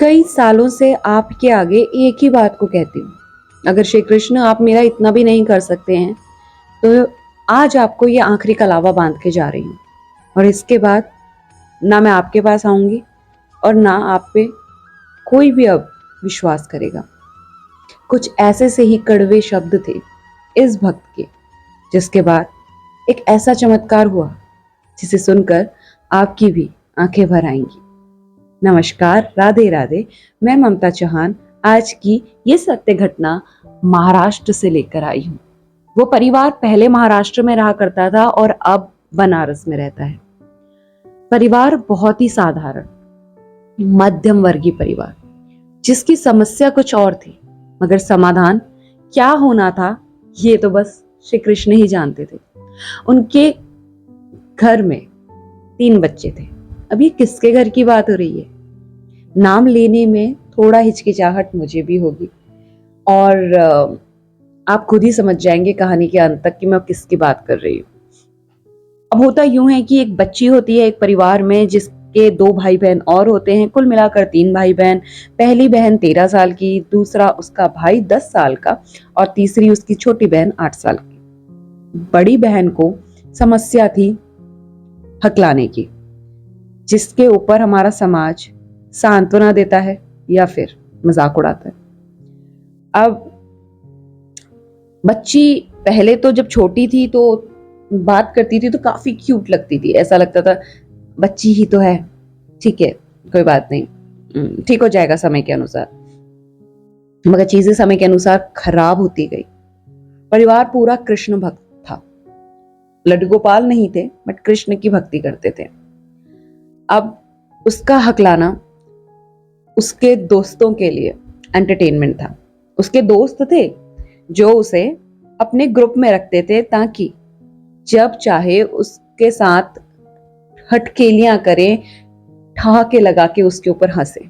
कई सालों से आपके आगे एक ही बात को कहती हूँ, अगर श्री कृष्ण आप मेरा इतना भी नहीं कर सकते हैं तो आज आपको ये आखिरी कलावा बांध के जा रही हूँ। और इसके बाद ना मैं आपके पास आऊंगी और ना आप पे कोई भी अब विश्वास करेगा। कुछ ऐसे से ही कड़वे शब्द थे इस भक्त के, जिसके बाद एक ऐसा चमत्कार हुआ जिसे सुनकर आपकी भी आंखें भर आएंगी। नमस्कार, राधे राधे। मैं ममता चौहान आज की ये सत्य घटना महाराष्ट्र से लेकर आई हूँ। वो परिवार पहले महाराष्ट्र में रहा करता था और अब बनारस में रहता है। परिवार बहुत ही साधारण मध्यम वर्गीय परिवार, जिसकी समस्या कुछ और थी, मगर समाधान क्या होना था ये तो बस श्री कृष्ण ही जानते थे। उनके घर में 3 बच्चे थे। अब ये किसके घर की बात हो रही है? नाम लेने में थोड़ा हिचकिचाहट मुझे भी होगी और आप खुद ही समझ जाएंगे कहानी के अंत तक कि मैं किसकी बात कर रही हूँ। अब होता यूं है कि एक बच्ची होती है एक परिवार में, जिसके 2 भाई बहन और होते हैं, कुल मिलाकर 3 भाई बहन। पहली बहन 13 साल की, दूसरा उसका भाई 10 साल का और तीसरी उसकी छोटी बहन 8 साल की। बड़ी बहन को समस्या थी हकलाने की, जिसके ऊपर हमारा समाज सांत्वना देता है या फिर मजाक उड़ाता है। अब बच्ची पहले तो जब छोटी थी तो बात करती थी तो काफी क्यूट लगती थी, ऐसा लगता था बच्ची ही तो है, ठीक है कोई बात नहीं, ठीक हो जाएगा समय के अनुसार। मगर चीजें समय के अनुसार खराब होती गई। परिवार पूरा कृष्ण भक्त था। लड्डू गोपाल नहीं थे, बट कृष्ण की भक्ति करते थे। अब उसका हकलाना उसके दोस्तों के लिए एंटरटेनमेंट था। उसके दोस्त थे जो उसे अपने ग्रुप में रखते थे ताकि जब चाहे उसके साथ हटकेलियां करें, ठहाके लगा के उसके ऊपर हंसे।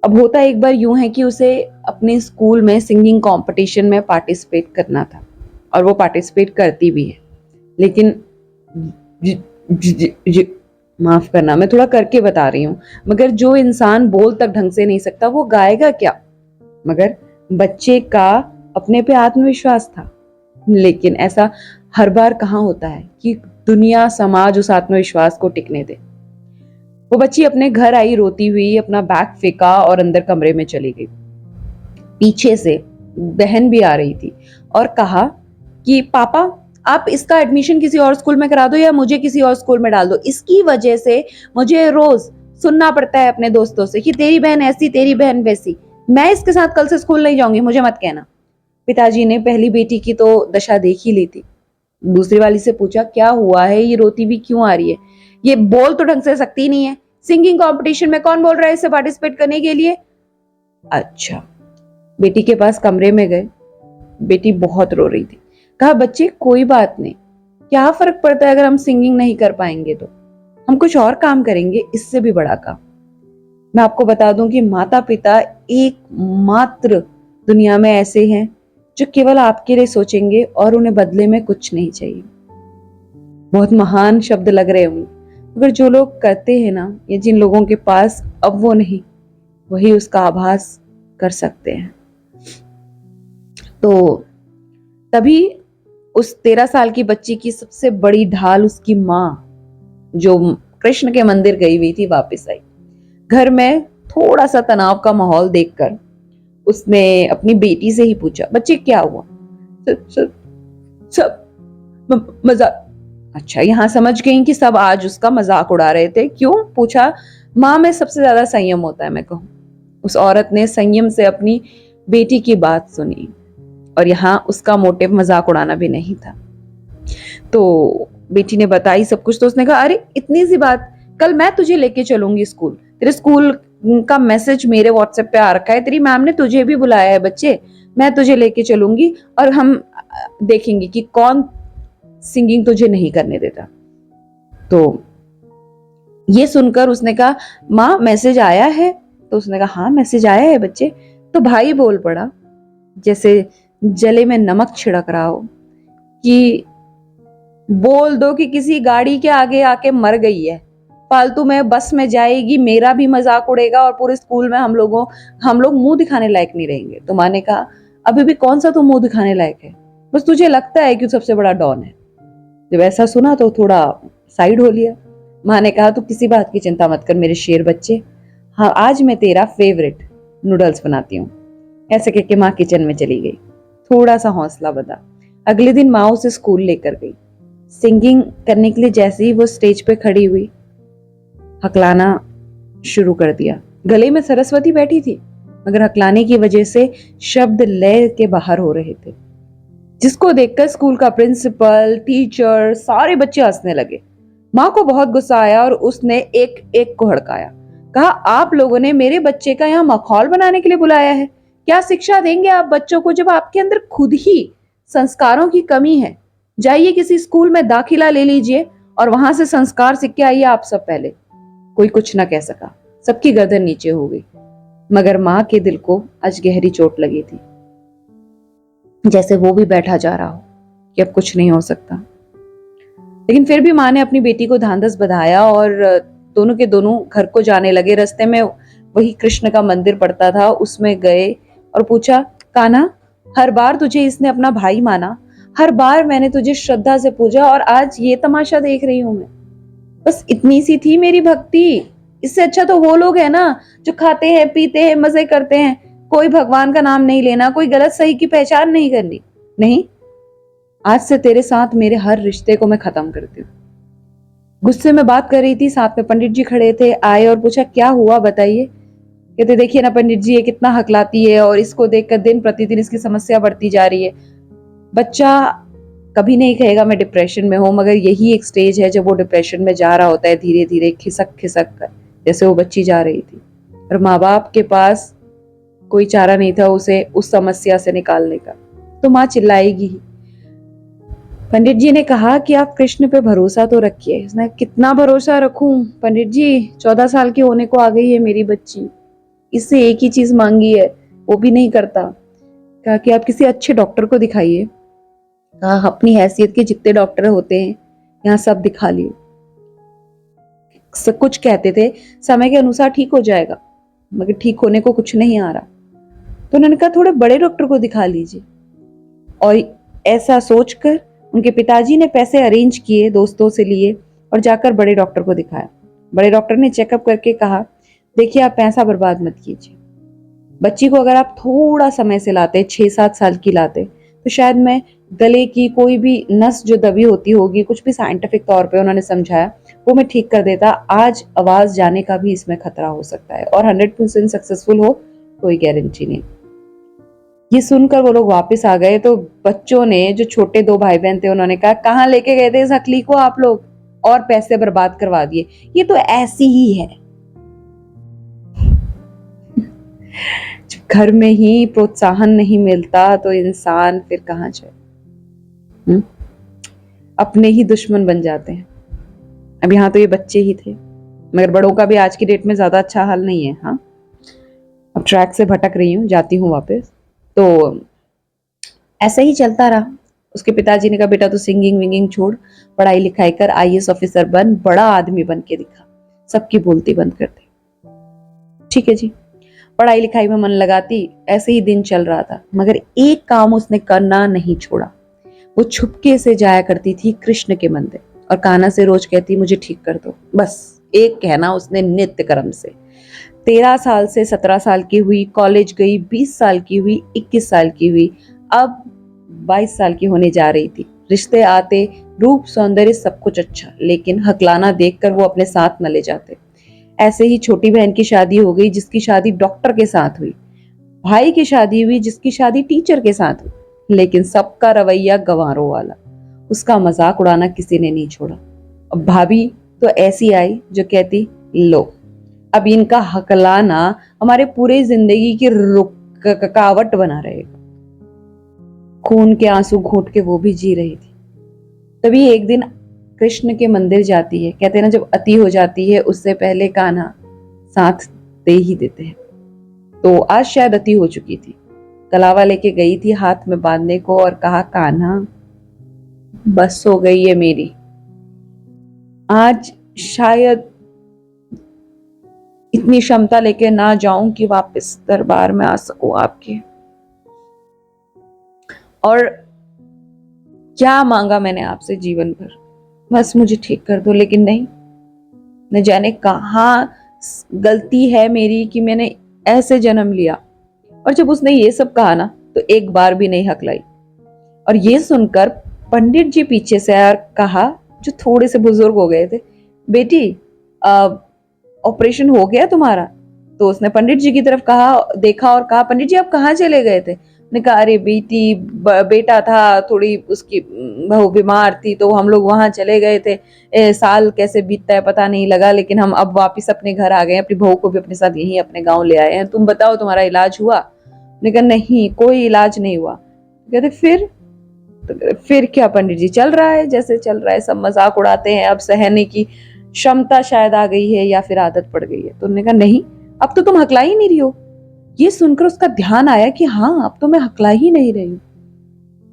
अब होता एक बार यूं है कि उसे अपने स्कूल में सिंगिंग कंपटीशन में पार्टिसिपेट करना था और वो पार्टिसिपेट करती भी है, लेकिन माफ करना मैं थोड़ा करके बता रही हूँ, मगर जो इंसान बोल तक ढंग से नहीं सकता वो गाएगा क्या? मगर बच्चे का अपने पे आत्मविश्वास था। लेकिन ऐसा हर बार कहाँ होता है कि दुनिया समाज उस आत्मविश्वास को टिकने दे। वो बच्ची अपने घर आई रोती हुई, अपना बैग फेंका और अंदर कमरे में चली गई। पीछे से बहन भी आ रही थी और कहा कि पापा आप इसका एडमिशन किसी और स्कूल में करा दो या मुझे किसी और स्कूल में डाल दो। इसकी वजह से मुझे रोज सुनना पड़ता है अपने दोस्तों से कि तेरी बहन ऐसी, तेरी बहन वैसी। मैं इसके साथ कल से स्कूल नहीं जाऊंगी, मुझे मत कहना। पिताजी ने पहली बेटी की तो दशा देख ही ली थी। दूसरी वाली से पूछा क्या हुआ है, ये रोती भी क्यों आ रही है? ये बोल तो ढंग से सकती नहीं है। सिंगिंग कंपटीशन में कौन बोल रहा है इसे पार्टिसिपेट करने के लिए? अच्छा, बेटी के पास कमरे में गए। बेटी बहुत रो रही थी। कहा बच्चे कोई बात नहीं, क्या फर्क पड़ता है अगर हम सिंगिंग नहीं कर पाएंगे तो हम कुछ और काम करेंगे, इससे भी बड़ा काम। मैं आपको बता दूं कि माता पिता एकमात्र दुनिया में ऐसे हैं जो केवल आपके लिए सोचेंगे और उन्हें बदले में कुछ नहीं चाहिए। बहुत महान शब्द लग रहे होंगे, मगर जो लोग करते हैं ना, ये जिन लोगों के पास अब वो नहीं, वही उसका आभास कर सकते हैं। तो तभी उस 13 साल की बच्ची की सबसे बड़ी ढाल उसकी माँ, जो कृष्ण के मंदिर गई हुई थी, वापस आई। घर में थोड़ा सा तनाव का माहौल देखकर उसने अपनी बेटी से ही पूछा, बच्चे क्या हुआ? सब मजाक। अच्छा, यहां समझ गई कि सब आज उसका मजाक उड़ा रहे थे। क्यों? पूछा। माँ में सबसे ज्यादा संयम होता है, मैं कहूं। उस औरत ने संयम से अपनी बेटी की बात सुनी और यहाँ उसका मोटिव मजाक उड़ाना भी नहीं था। तो बेटी ने बताई सब कुछ। तो उसने कहा अरे इतनी सी बात, कल मैं तुझे लेके चलूंगी स्कूल। तेरे स्कूल का मैसेज मेरे व्हाट्सएप पे आ रखा है, तेरी मैम ने तुझे भी बुलाया है बच्चे, मैं तुझे लेके चलूंगी और हम देखेंगे कि कौन सिंगिंग तुझे नहीं करने देता। तो ये सुनकर उसने कहा माँ मैसेज आया है? तो उसने कहा हाँ मैसेज आया है बच्चे। तो भाई बोल पड़ा जैसे जले में नमक छिड़क रहा हो कि बोल दो कि किसी गाड़ी के आगे आके मर गई है, फालतू में बस में जाएगी, मेरा भी मजाक उड़ेगा और पूरे स्कूल में हम लोग मुंह दिखाने लायक नहीं रहेंगे। तो माँ ने कहा अभी भी कौन सा तू मुंह दिखाने लायक है, बस तुझे लगता है कि तू सबसे बड़ा डॉन है। जब ऐसा सुना तो थोड़ा साइड हो लिया। माँ ने कहा तू किसी बात की चिंता मत कर मेरे शेर बच्चे, हाँ आज मैं तेरा फेवरेट नूडल्स बनाती हूँ। ऐसे कह के माँ किचन में चली गई। थोड़ा सा हौसला बंधा। अगले दिन माँ उसे स्कूल लेकर गई। सिंगिंग करने के लिए जैसे ही वो स्टेज पे खड़ी हुई, हकलाना शुरू कर दिया। गले में सरस्वती बैठी थी, मगर हकलाने की वजह से शब्द लय के बाहर हो रहे थे, जिसको देखकर स्कूल का प्रिंसिपल, टीचर, सारे बच्चे हंसने लगे। माँ को बहुत गुस्सा आया और उसने एक एक को हड़काया। कहा आप लोगों ने मेरे बच्चे का यहाँ मखौल बनाने के लिए बुलाया है? क्या शिक्षा देंगे आप बच्चों को जब आपके अंदर खुद ही संस्कारों की कमी है? जाइए किसी स्कूल में दाखिला ले लीजिए और वहां से संस्कार सीख के आइए आप सब पहले। कोई कुछ ना कह सका, सबकी गर्दन नीचे हो गई। मगर माँ के दिल को आज गहरी चोट लगी थी, जैसे वो भी बैठा जा रहा हो कि अब कुछ नहीं हो सकता। लेकिन फिर भी माँ ने अपनी बेटी को ढांढस बंधाया और दोनों के दोनों घर को जाने लगे। रास्ते में वही कृष्ण का मंदिर पड़ता था, उसमें गए और पूछा कान्हा, हर बार तुझे इसने अपना भाई माना, हर बार मैंने तुझे श्रद्धा से पूजा और आज ये तमाशा देख रही हूं मैं। बस इतनी सी थी मेरी भक्ति, इससे अच्छा तो वो लोग हैं ना जो खाते हैं, पीते हैं, मजे करते हैं, कोई भगवान का नाम नहीं लेना, कोई गलत सही की पहचान नहीं करनी। नहीं, आज से तेरे साथ मेरे हर रिश्ते को मैं खत्म करती हूँ। गुस्से में बात कर रही थी, साथ में पंडित जी खड़े थे। आए और पूछा क्या हुआ बताइए। कहते देखिए ना पंडित जी, ये कितना हकलाती है और इसको देखकर दिन प्रतिदिन इसकी समस्या बढ़ती जा रही है। बच्चा कभी नहीं कहेगा मैं डिप्रेशन में हूं, मगर यही एक स्टेज है जब वो डिप्रेशन में जा रहा होता है, धीरे धीरे खिसक खिसक कर, जैसे वो बच्ची जा रही थी। और माँ बाप के पास कोई चारा नहीं था उसे उस समस्या से निकालने का, तो माँ चिल्लाएगी ही। पंडित जी ने कहा कि आप कृष्ण पे भरोसा तो रखिए। इसने कितना भरोसा रखूं पंडित जी, 14 साल की होने को आ गई है मेरी बच्ची, इससे एक ही चीज मांगी है वो भी नहीं करता। कहा कि आप किसी अच्छे डॉक्टर को दिखाइए। कहा अपनी हैसियत के जितने डॉक्टर होते हैं यहाँ सब दिखा लिए। सब कुछ कहते थे समय के अनुसार ठीक हो जाएगा, मगर ठीक होने को कुछ नहीं आ रहा। तो उन्होंने कहा थोड़े बड़े डॉक्टर को दिखा लीजिए। और ऐसा सोचकर उनके पिताजी ने पैसे अरेंज किए, दोस्तों से लिए और जाकर बड़े डॉक्टर को दिखाया। बड़े डॉक्टर ने चेकअप करके कहा देखिए आप पैसा बर्बाद मत कीजिए, बच्ची को अगर आप थोड़ा समय से लाते, 6-7 साल की लाते, तो शायद मैं गले की कोई भी नस जो दबी होती होगी, कुछ भी साइंटिफिक तौर पे उन्होंने समझाया, वो मैं ठीक कर देता। आज आवाज जाने का भी इसमें खतरा हो सकता है और 100% सक्सेसफुल हो कोई गारंटी नहीं। ये सुनकर वो लोग वापस आ गए तो बच्चों ने, जो छोटे 2 भाई बहन थे, उन्होंने कहा कहाँ लेके गए थे इस हकली को आप लोग, और पैसे बर्बाद करवा दिए, ये तो ऐसी ही है। घर में ही प्रोत्साहन नहीं मिलता तो इंसान फिर कहाँ जाए। अपने ही दुश्मन बन जाते हैं। अब यहाँ तो ये बच्चे ही थे, मगर बड़ों का भी आज की डेट में ज्यादा अच्छा हाल नहीं है। हाँ, अब ट्रैक से भटक रही हूँ, जाती हूँ वापस। तो ऐसे ही चलता रहा। उसके पिताजी ने कहा बेटा तू सिंगिंग विंगिंग छोड़, पढ़ाई लिखाई कर, IAS ऑफिसर बन, बड़ा आदमी बन के दिखा, सबकी बोलती बंद कर दे। ठीक है जी। पढ़ाई लिखाई में मन लगाती, ऐसे ही दिन चल रहा था, मगर एक काम उसने करना नहीं छोड़ा। वो छुपके से जाया करती थी कृष्ण के मंदिर और कान्हा से रोज कहती मुझे ठीक कर दो। बस एक कहना उसने नित्य कर्म से। 13 साल से 17 साल की हुई, कॉलेज गई, 20 साल की हुई, 21 साल की हुई, अब 22 साल की होने जा रही थी। रिश्ते आते, रूप सौंदर्य सब कुछ अच्छा, लेकिन हकलाना देखकर वो अपने साथ न ले जाते। ऐसे ही छोटी बहन की शादी हो गई, जिसकी शादी डॉक्टर के साथ हुई। भाई की शादी हुई, जिसकी शादी टीचर के साथ हुई, लेकिन सबका रवैया गंवारों वाला। उसका मजाक उड़ाना किसी ने नहीं छोड़ा। अब भाभी तो ऐसी आई जो कहती लो, अब इनका हकलाना हमारे पूरे जिंदगी की रुकावट बना रहेगा। खून के आंसू घोट के वो भी जी रही थी। तभी एक दिन कृष्ण के मंदिर जाती है। कहते हैं ना जब अति हो जाती है उससे पहले कान्हा साथ दे ही देते हैं। तो आज शायद अति हो चुकी थी। कलावा लेके गई थी हाथ में बांधने को और कहा कान्हा बस हो गई है मेरी, आज शायद इतनी क्षमता लेके ना जाऊं कि वापस दरबार में आ सकूं आपके। और क्या मांगा मैंने आपसे जीवन भर, बस मुझे ठीक कर दो। लेकिन नहीं, न जाने कहाँ गलती है मेरी कि मैंने ऐसे जन्म लिया। और जब उसने ये सब कहा ना तो एक बार भी नहीं हकलाई। और ये सुनकर पंडित जी पीछे से आए और कहा, जो थोड़े से बुजुर्ग हो गए थे, बेटी ऑपरेशन हो गया तुम्हारा? तो उसने पंडित जी की तरफ कहा, देखा और कहा, पंडित जी आप कहाँ चले गए थे? ने कहा, अरे बेटी बेटा था, थोड़ी उसकी बहू बीमार थी तो हम लोग वहां चले गए थे। साल कैसे बीतता है पता नहीं लगा, लेकिन हम अब वापिस अपने घर आ गए, अपनी बहू को भी अपने साथ यहीं अपने गांव ले आए हैं। तुम बताओ तुम्हारा इलाज हुआ? ने कहा, नहीं कोई इलाज नहीं हुआ। कहते फिर? तो फिर क्या पंडित जी, चल रहा है जैसे चल रहा है, सब मजाक उड़ाते हैं, अब सहने की क्षमता शायद आ गई है या फिर आदत पड़ गई है। तो उन्होंने कहा, नहीं अब तो तुम हकला ही नहीं रही हो। ये सुनकर उसका ध्यान आया कि हाँ अब तो मैं हकला ही नहीं रही हूँ।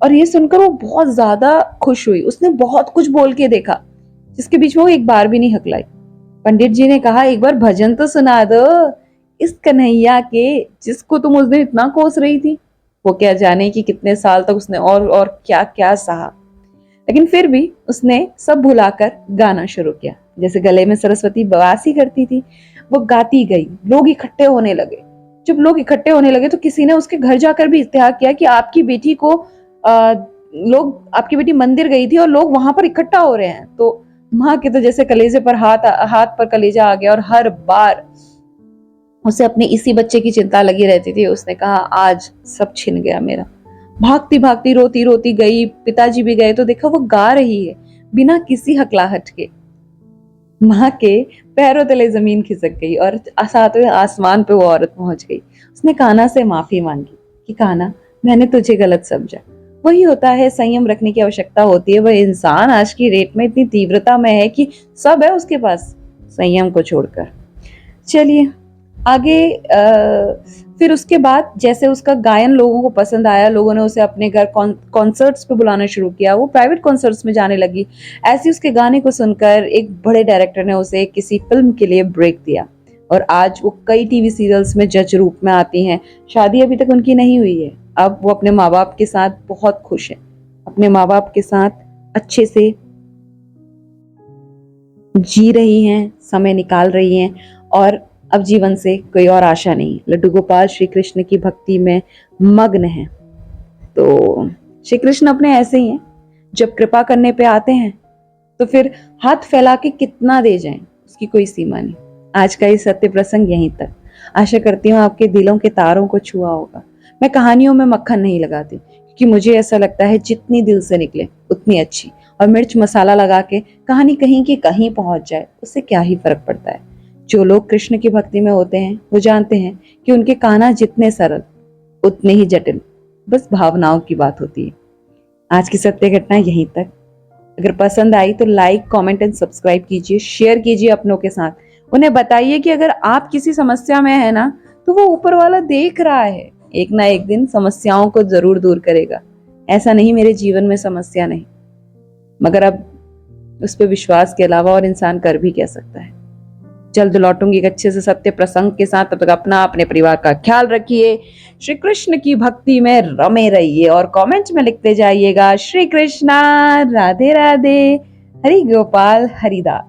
और ये सुनकर वो बहुत ज्यादा खुश हुई। उसने बहुत कुछ बोल के देखा जिसके बीच में वो एक बार भी नहीं हकलाई। पंडित जी ने कहा, एक बार भजन तो सुना दो इस कन्हैया के जिसको तुम उस दिन इतना कोस रही थी। वो क्या जाने कि कितने साल तक उसने और क्या क्या सहा, लेकिन फिर भी उसने सब भुलाकर गाना शुरू किया। जैसे गले में सरस्वती वासी करती थी, वो गाती गई। लोग इकट्ठे होने लगे। जब लोग इकट्ठे होने लगे तो किसी ने उसके घर जाकर भी इत्तेहार किया कि आपकी बेटी को आपकी बेटी मंदिर गई थी और लोग वहां पर इकट्ठा हो रहे हैं। तो माँ के तो जैसे कलेजे पर हाथ पर कलेजा आ गया और हर बार उसे अपने इसी बच्चे की चिंता लगी रहती थी। उसने कहा, आज सब छिन गया मेरा। भागती भागती रोती रोती गई, पिताजी भी गए तो देखा वो गा रही है बिना किसी हकलाहट के। माँ के पैरों तले जमीन खिसक गई और सातवें आसमान पे वो औरत पहुंच गई। उसने कान्हा से माफी मांगी कि कान्हा, मैंने तुझे गलत समझा। वही होता है, संयम रखने की आवश्यकता होती है। वह इंसान आज की रेट में इतनी तीव्रता में है कि सब है उसके पास संयम को छोड़कर। चलिए आगे फिर उसके बाद जैसे उसका गायन लोगों को पसंद आया, लोगों ने उसे अपने घर कॉन्सर्ट्स पे बुलाना शुरू किया। वो प्राइवेट कॉन्सर्ट्स में जाने लगी। ऐसे उसके गाने को सुनकर एक बड़े डायरेक्टर ने उसे किसी फिल्म के लिए ब्रेक दिया और आज वो कई टीवी सीरियल्स में जज रूप में आती हैं। शादी अभी तक उनकी नहीं हुई है। अब वो अपने माँ बाप के साथ बहुत खुश है, अपने माँ बाप के साथ अच्छे से जी रही हैं, समय निकाल रही हैं और अब जीवन से कोई और आशा नहीं। लड्डू गोपाल श्री कृष्ण की भक्ति में मग्न है। तो श्री कृष्ण अपने ऐसे ही हैं, जब कृपा करने पे आते हैं तो फिर हाथ फैला के कितना दे जाएं उसकी कोई सीमा नहीं। आज का ये सत्य प्रसंग यहीं तक। आशा करती हूँ आपके दिलों के तारों को छुआ होगा। मैं कहानियों में मक्खन नहीं लगाती क्योंकि मुझे ऐसा लगता है जितनी दिल से निकले उतनी अच्छी। और मिर्च मसाला लगा के कहानी कहीं की कहीं पहुंच जाए उससे क्या ही फर्क पड़ता है। जो लोग कृष्ण की भक्ति में होते हैं वो जानते हैं कि उनके कान्हा जितने सरल उतने ही जटिल, बस भावनाओं की बात होती है। आज की सत्य घटना यहीं तक। अगर पसंद आई तो लाइक, कमेंट एंड सब्सक्राइब कीजिए, शेयर कीजिए अपनों के साथ। उन्हें बताइए कि अगर आप किसी समस्या में है ना तो वो ऊपर वाला देख रहा है, एक ना एक दिन समस्याओं को जरूर दूर करेगा। ऐसा नहीं मेरे जीवन में समस्या नहीं, मगर अब उस पर विश्वास के अलावा और इंसान कर भी क्या सकता है। जल्द लौटूंगी एक अच्छे से सत्य प्रसंग के साथ। तब तक अपना अपने परिवार का ख्याल रखिए, श्री कृष्ण की भक्ति में रमे रहिए और कमेंट में लिखते जाइएगा, श्री कृष्णा, राधे राधे, हरि गोपाल हरिदास।